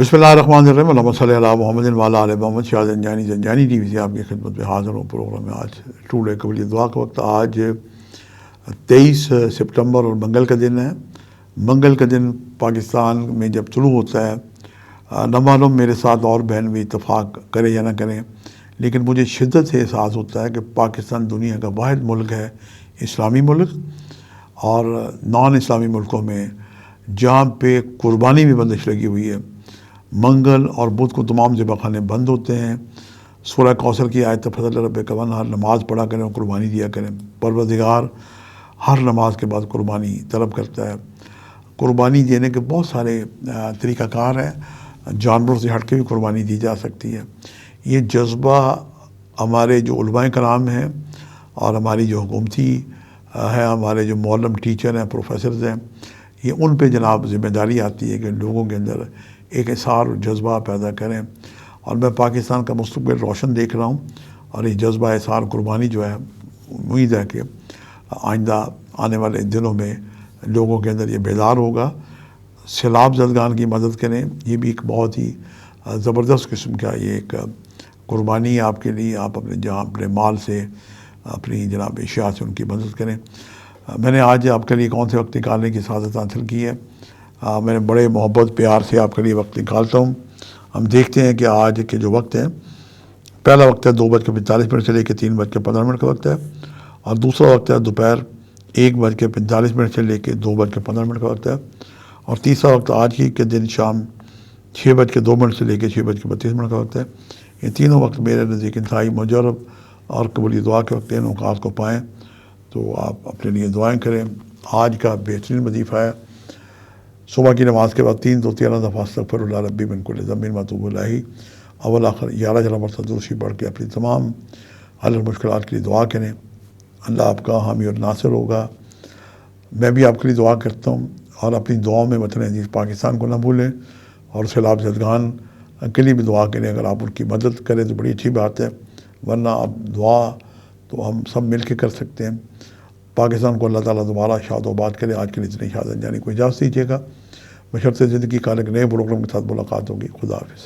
بسم اللہ الرحمن الرحیم، اللہم صلی علی محمد وعلی آل محمد۔ شاہ زنجانی ٹی وی سے آپ کی خدمت میں حاضر ہوں۔ پروگرام میں آج ٹوڈے قبول دعا کا وقت، آج 23 سپتمبر اور منگل کا دن ہے۔ منگل کا دن پاکستان میں جب طلوع ہوتا ہے، نہ معلوم میرے ساتھ اور بہن بھی اتفاق کرے یا نہ کریں، لیکن مجھے شدت سے احساس ہوتا ہے کہ پاکستان دنیا کا واحد ملک ہے، اسلامی ملک، اور نان اسلامی ملکوں میں جہاں پہ قربانی بھی بندش لگی ہوئی ہے، منگل اور بدھ کو تمام ذبح خانے بند ہوتے ہیں۔ سورہ کوثر کی آیت فضل رب کون، ہر نماز پڑھا کریں اور قربانی دیا کریں۔ پروردگار ہر نماز کے بعد قربانی طلب کرتا ہے۔ قربانی دینے کے بہت سارے طریقہ کار ہیں، جانوروں سے ہٹ کے بھی قربانی دی جا سکتی ہے۔ یہ جذبہ ہمارے جو علماء کرام ہیں اور ہماری جو حکومتی ہیں، ہمارے جو معلم ٹیچر ہیں، پروفیسرز ہیں، یہ ان پہ جناب ذمہ داری آتی ہے کہ لوگوں کے اندر ایک احساس اور جذبہ پیدا کریں۔ اور میں پاکستان کا مستقبل روشن دیکھ رہا ہوں، اور یہ جذبہ احساس قربانی جو ہے، امید ہے کہ آئندہ آنے والے دنوں میں لوگوں کے اندر یہ بیدار ہوگا۔ سیلاب زدگان کی مدد کریں، یہ بھی ایک بہت ہی زبردست قسم کا یہ ایک قربانی ہے آپ کے لیے۔ آپ اپنے مال سے، اپنی جناب اشیاء سے ان کی مدد کریں۔ میں نے آج آپ کے لیے کون سے وقت نکالنے کی سعادت حاصل کی ہے۔ میں نے بڑے محبت پیار سے آپ کے لیے وقت نکالتا ہوں۔ ہم دیکھتے ہیں کہ آج کے جو وقت ہیں، پہلا وقت ہے 2:45 سے لے کے 3:15 کا وقت ہے، اور دوسرا وقت ہے دوپہر 1:45 سے لے کے 2:15 کا وقت ہے، اور تیسرا وقت آج ہی کے دن شام 6:02 سے لے کے 6:32 کا وقت ہے۔ یہ تینوں وقت میرے نزدیک انتہائی مجرب اور قبول دعا کے وقت ہیں۔ ان اوقات کو پائیں تو آپ اپنے لیے دعائیں کریں۔ آج کا بہترین وظیفہ ہے صبح کی نماز کے بعد 3 تو 13 دفعہ استغفر اللہ ربی من کل ذنب واتوب الیہ، اول آخر 11 مرتبہ درود پڑھ کے اپنی تمام حل مشکلات کے لیے دعا کریں۔ اللہ آپ کا حامی اور ناصر ہوگا۔ میں بھی آپ کے لیے دعا کرتا ہوں، اور اپنی دعاؤں میں وطن عزیز پاکستان کو نہ بھولیں، اور سیلاب زدگان کے لیے بھی دعا کریں۔ اگر آپ ان کی مدد کریں تو بڑی اچھی بات ہے، ورنہ اب دعا تو ہم سب مل کے کر سکتے ہیں۔ پاکستان کو اللہ تعالیٰ دوبارہ شاد و آباد کرے۔ آج کے لیے اتنے شاہ زنجانی کو اجازت دیجیے گا، بشرط زندگی کا ایک نئے پروگرام کے ساتھ ملاقات ہوگی۔ خدا حافظ۔